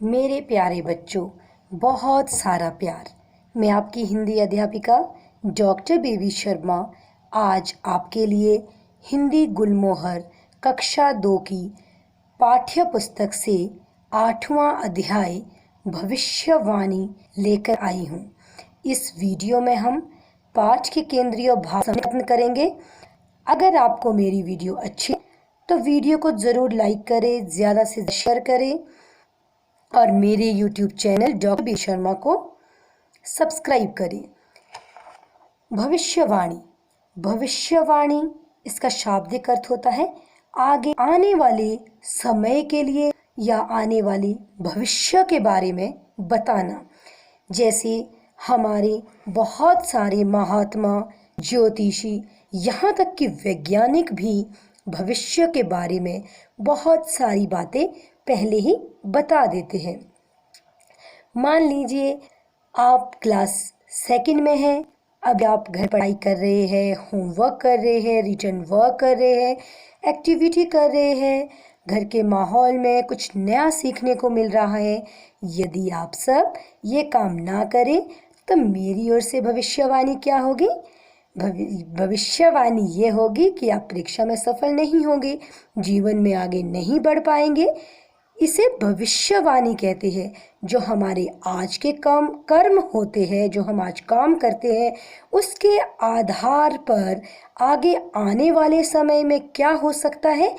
मेरे प्यारे बच्चों, बहुत सारा प्यार। मैं आपकी हिंदी अध्यापिका डॉक्टर बेबी शर्मा आज आपके लिए हिंदी गुलमोहर कक्षा 2 की पाठ्य पुस्तक से 8वां अध्याय भविष्यवाणी लेकर आई हूँ। इस वीडियो में हम पाठ के केंद्रीय भाग प्रयत्न करेंगे। अगर आपको मेरी वीडियो अच्छी तो वीडियो को ज़रूर लाइक करें, ज़्यादा से शेयर करें और मेरे YouTube channel doctor B Sharma को सब्सक्राइब करें। भविष्यवाणी। भविष्यवाणी इसका शाब्दिक अर्थ होता है आगे आने वाले समय के लिए या आने वाले भविष्य के बारे में बताना। जैसे हमारे बहुत सारे महात्मा, ज्योतिषी, यहाँ तक कि वैज्ञानिक भी भविष्य के बारे में बहुत सारी बातें पहले ही बता देते हैं। मान लीजिए आप क्लास 2 में हैं, अब आप घर पढ़ाई कर रहे हैं, होमवर्क कर रहे हैं, रिटर्न वर्क कर रहे हैं, एक्टिविटी कर रहे हैं, घर के माहौल में कुछ नया सीखने को मिल रहा है। यदि आप सब ये काम ना करें तो मेरी ओर से भविष्यवाणी क्या होगी? भविष्यवाणी ये होगी कि आप परीक्षा में सफल नहीं होंगे, जीवन में आगे नहीं बढ़ पाएंगे। इसे भविष्यवाणी कहते हैं। जो हमारे आज के कर्म होते हैं, जो हम आज काम करते हैं, उसके आधार पर आगे आने वाले समय में क्या हो सकता है,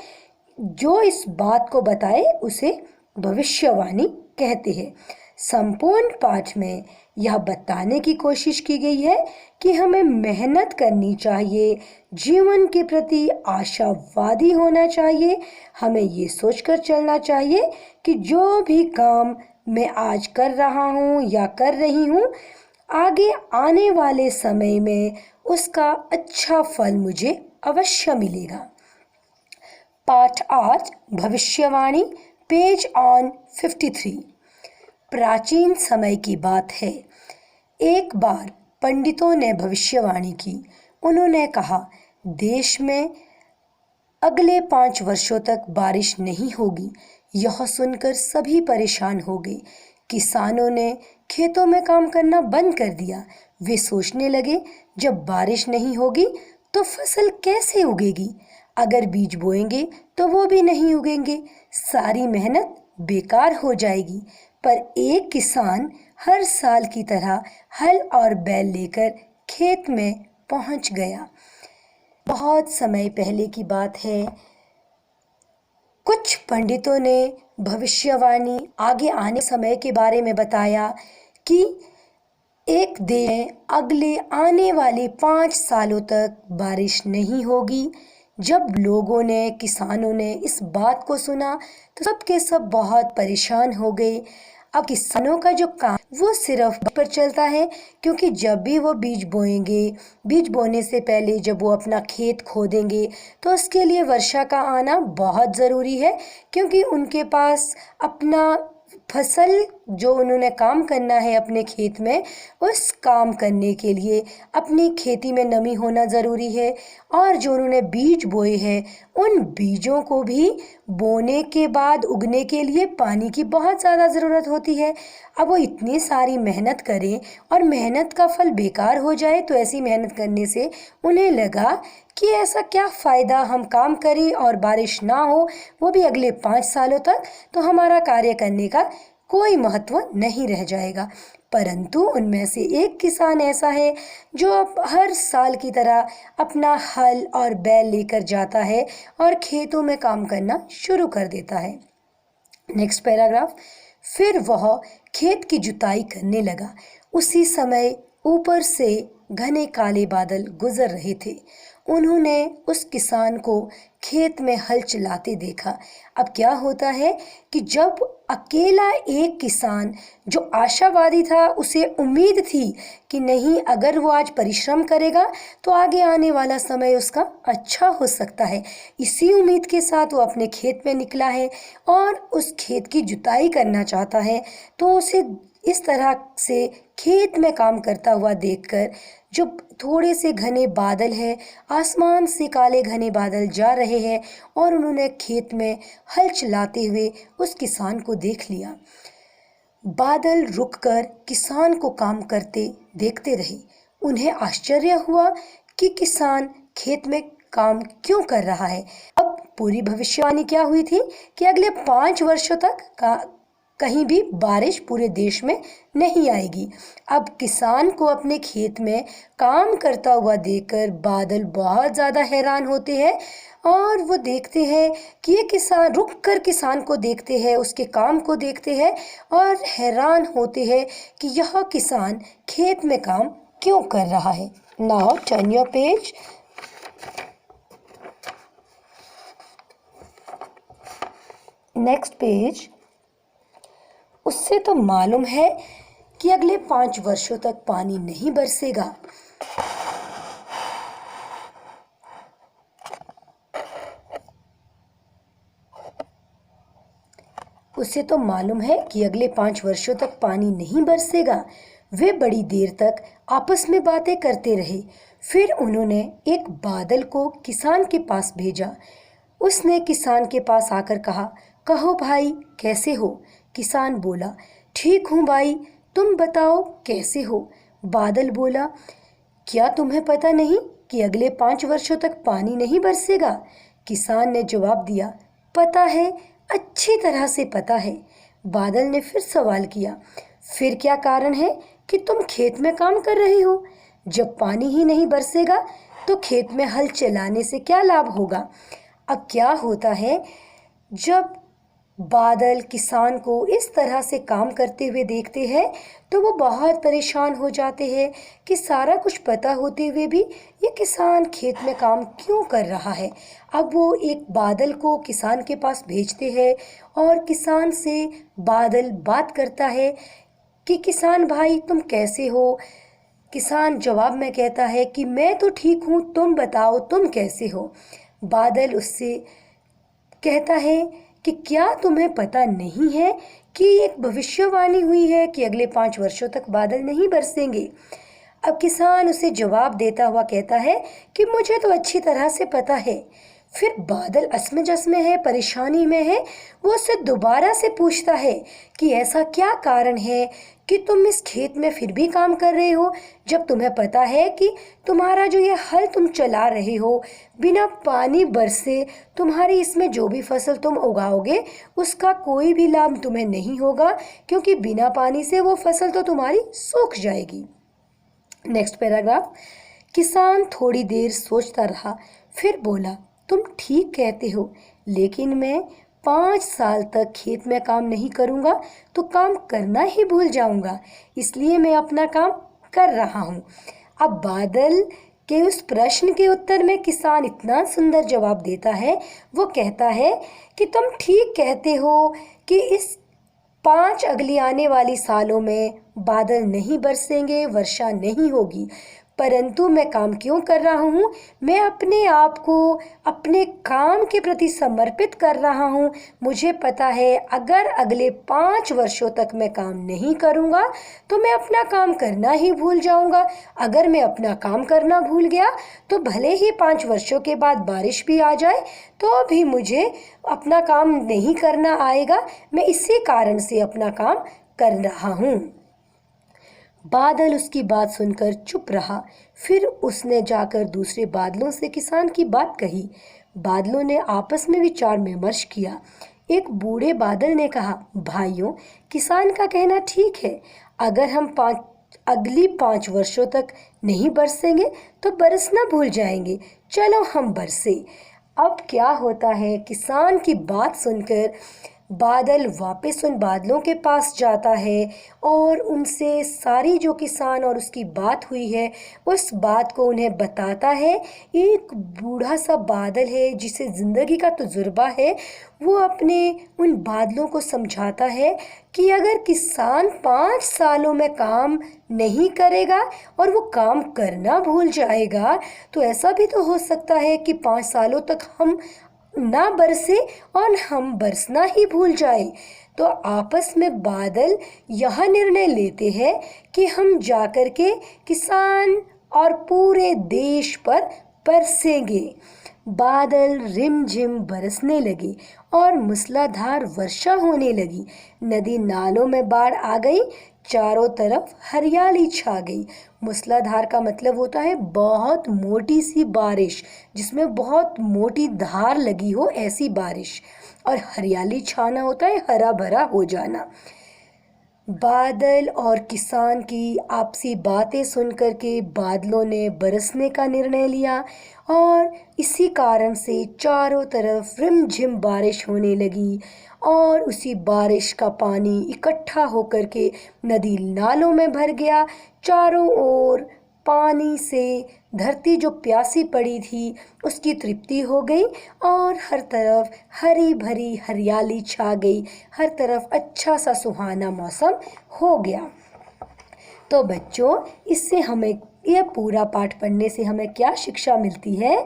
जो इस बात को बताए उसे भविष्यवाणी कहते हैं। संपूर्ण पाठ में यह बताने की कोशिश की गई है कि हमें मेहनत करनी चाहिए, जीवन के प्रति आशावादी होना चाहिए। हमें ये सोचकर चलना चाहिए कि जो भी काम मैं आज कर रहा हूँ या कर रही हूँ, आगे आने वाले समय में उसका अच्छा फल मुझे अवश्य मिलेगा। पाठ 8 भविष्यवाणी, पेज ऑन 53। प्राचीन समय की बात है। एक बार पंडितों ने भविष्यवाणी की। उन्होंने कहा, देश में अगले 5 वर्षों तक बारिश नहीं होगी। यह सुनकर सभी परेशान हो गए। किसानों ने खेतों में काम करना बंद कर दिया। वे सोचने लगे, जब बारिश नहीं होगी तो फसल कैसे उगेगी? अगर बीज बोएंगे तो वो भी नहीं उगेंगे, सारी मेहनत बेकार हो जाएगी। पर एक किसान हर साल की तरह हल और बैल लेकर खेत में पहुंच गया। बहुत समय पहले की बात है। कुछ पंडितों ने भविष्यवाणी आगे आने समय के बारे में बताया कि एक देश में अगले आने वाले 5 सालों तक बारिश नहीं होगी। जब लोगों ने, किसानों ने इस बात को सुना तो सबके सब बहुत परेशान हो गए। अब किसानों का जो काम वो सिर्फ पर चलता है, क्योंकि जब भी वो बीज बोएंगे, बीज बोने से पहले जब वो अपना खेत खोदेंगे तो उसके लिए वर्षा का आना बहुत ज़रूरी है, क्योंकि उनके पास अपना फसल जो उन्होंने काम करना है अपने खेत में, उस काम करने के लिए अपनी खेती में नमी होना ज़रूरी है। और जो उन्होंने बीज बोए हैं, उन बीजों को भी बोने के बाद उगने के लिए पानी की बहुत ज़्यादा ज़रूरत होती है। अब वो इतनी सारी मेहनत करें और मेहनत का फल बेकार हो जाए, तो ऐसी मेहनत करने से उन्हें लगा कि ऐसा क्या फ़ायदा, हम काम करें और बारिश ना हो, वो भी अगले 5 सालों तक, तो हमारा कार्य करने का कोई महत्व नहीं रह जाएगा। परंतु उनमें से एक किसान ऐसा है जो अब हर साल की तरह अपना हल और बैल लेकर जाता है और खेतों में काम करना शुरू कर देता है। Next paragraph. फिर वह खेत की जुताई करने लगा। उसी समय ऊपर से घने काले बादल गुजर रहे थे। उन्होंने उस किसान को खेत में हल चलाते देखा। अब क्या होता है कि जब अकेला एक किसान जो आशावादी था, उसे उम्मीद थी कि नहीं, अगर वो आज परिश्रम करेगा तो आगे आने वाला समय उसका अच्छा हो सकता है, इसी उम्मीद के साथ वो अपने खेत में निकला है और उस खेत की जुताई करना चाहता है। तो उसे इस तरह से खेत में काम करता हुआ देखकर, जो थोड़े से घने बादल है, आसमान से काले घने बादल जा रहे हैं और उन्होंने खेत में हल चलाते हुए उस किसान को देख लिया। बादल रुककर किसान को काम करते देखते रहे। उन्हें आश्चर्य हुआ कि किसान खेत में काम क्यों कर रहा है। अब पूरी भविष्यवाणी क्या हुई थी कि अगले 5 वर्षों तक कहीं भी बारिश पूरे देश में नहीं आएगी। अब किसान को अपने खेत में काम करता हुआ देखकर बादल बहुत ज़्यादा हैरान होते हैं और वो देखते हैं कि ये किसान रुक कर किसान को देखते हैं, उसके काम को देखते हैं और हैरान होते हैं कि यह किसान खेत में काम क्यों कर रहा है। Now turn your page. Next page. उससे तो मालूम है कि अगले 5 वर्षों तक पानी नहीं बरसेगा। उसे तो मालूम है कि अगले 5 वर्षों तक पानी नहीं बरसेगा। वे बड़ी देर तक आपस में बातें करते रहे। फिर उन्होंने एक बादल को किसान के पास भेजा। उसने किसान के पास आकर कहा, कहो भाई, कैसे हो? किसान बोला, ठीक हूँ भाई, तुम बताओ कैसे हो? बादल बोला, क्या तुम्हें पता नहीं कि अगले 5 वर्षों तक पानी नहीं बरसेगा? किसान ने जवाब दिया, पता है, अच्छी तरह से पता है। बादल ने फिर सवाल किया, फिर क्या कारण है कि तुम खेत में काम कर रहे हो? जब पानी ही नहीं बरसेगा तो खेत में हल चलाने से क्या लाभ होगा? अब क्या होता है, जब बादल किसान को इस तरह से काम करते हुए देखते हैं तो वो बहुत परेशान हो जाते हैं कि सारा कुछ पता होते हुए भी ये किसान खेत में काम क्यों कर रहा है। अब वो एक बादल को किसान के पास भेजते हैं और किसान से बादल बात करता है कि किसान भाई, तुम कैसे हो? किसान जवाब में कहता है कि मैं तो ठीक हूँ, तुम बताओ तुम कैसे हो? बादल उससे कहता है कि क्या तुम्हें पता नहीं है कि एक भविष्यवाणी हुई है कि अगले 5 वर्षों तक बादल नहीं बरसेंगे। अब किसान उसे जवाब देता हुआ कहता है कि मुझे तो अच्छी तरह से पता है। फिर बादल असमंजस में है, परेशानी में है। वो उससे दोबारा से पूछता है कि ऐसा क्या कारण है कि तुम इस खेत में फिर भी काम कर रहे हो, जब तुम्हें पता है कि तुम्हारा जो ये हल तुम चला रहे हो बिना पानी बरसे, तुम्हारी इसमें जो भी फसल तुम उगाओगे उसका कोई भी लाभ तुम्हें नहीं होगा, क्योंकि बिना पानी से वो फसल तो तुम्हारी सूख जाएगी। Next paragraph. किसान थोड़ी देर सोचता रहा, फिर बोला, तुम ठीक कहते हो, लेकिन मैं 5 साल तक खेत में काम नहीं करूँगा तो काम करना ही भूल जाऊँगा, इसलिए मैं अपना काम कर रहा हूँ। अब बादल के उस प्रश्न के उत्तर में किसान इतना सुंदर जवाब देता है। वो कहता है कि तुम ठीक कहते हो कि इस 5 अगली आने वाली सालों में बादल नहीं बरसेंगे, वर्षा नहीं होगी, परंतु मैं काम क्यों कर रहा हूँ? मैं अपने आप को अपने काम के प्रति समर्पित कर रहा हूँ। मुझे पता है अगर अगले 5 वर्षों तक मैं काम नहीं करूँगा तो मैं अपना काम करना ही भूल जाऊँगा। अगर मैं अपना काम करना भूल गया तो भले ही 5 वर्षों के बाद बारिश भी आ जाए तो भी मुझे अपना काम नहीं करना आएगा। मैं इसी कारण से अपना काम कर रहा हूँ। बादल उसकी बात सुनकर चुप रहा। फिर उसने जाकर दूसरे बादलों से किसान की बात कही। बादलों ने आपस में विचार विमर्श किया। एक बूढ़े बादल ने कहा, भाइयों, किसान का कहना ठीक है। अगर हम अगली 5 वर्षों तक नहीं बरसेंगे तो बरसना भूल जाएंगे। चलो हम बरसे। अब क्या होता है, किसान की बात सुनकर बादल वापस उन बादलों के पास जाता है और उनसे सारी जो किसान और उसकी बात हुई है उस बात को उन्हें बताता है। एक बूढ़ा सा बादल है जिसे ज़िंदगी का तजुर्बा है, वो अपने उन बादलों को समझाता है कि अगर किसान 5 सालों में काम नहीं करेगा और वो काम करना भूल जाएगा तो ऐसा भी तो हो सकता है कि 5 सालों तक हम ना बरसे और हम बरसना ही भूल जाए। तो आपस में बादल यह निर्णय लेते हैं कि हम जाकर के किसान और पूरे देश पर बरसेंगे। बादल रिमझिम बरसने लगे और मूसलाधार वर्षा होने लगी। नदी नालों में बाढ़ आ गई, चारों तरफ हरियाली छा गई। मूसलाधार का मतलब होता है बहुत मोटी सी बारिश, जिसमें बहुत मोटी धार लगी हो, ऐसी बारिश। और हरियाली छाना होता है हरा भरा हो जाना। बादल और किसान की आपसी बातें सुनकर के बादलों ने बरसने का निर्णय लिया और इसी कारण से चारों तरफ रिमझिम बारिश होने लगी और उसी बारिश का पानी इकट्ठा होकर के नदी नालों में भर गया। चारों ओर पानी से धरती जो प्यासी पड़ी थी उसकी तृप्ति हो गई और हर तरफ हरी भरी हरियाली छा गई, हर तरफ अच्छा सा सुहाना मौसम हो गया। तो बच्चों, इससे हमें यह पूरा पाठ पढ़ने से हमें क्या शिक्षा मिलती है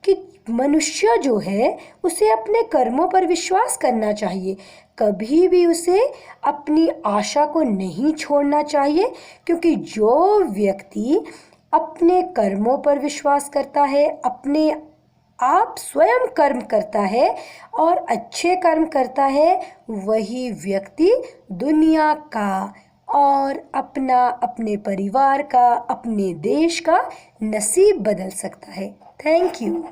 कि मनुष्य जो है उसे अपने कर्मों पर विश्वास करना चाहिए। कभी भी उसे अपनी आशा को नहीं छोड़ना चाहिए, क्योंकि जो व्यक्ति अपने कर्मों पर विश्वास करता है, अपने आप स्वयं कर्म करता है और अच्छे कर्म करता है, वही व्यक्ति दुनिया का और अपना, अपने परिवार का, अपने देश का नसीब बदल सकता है। Thank you.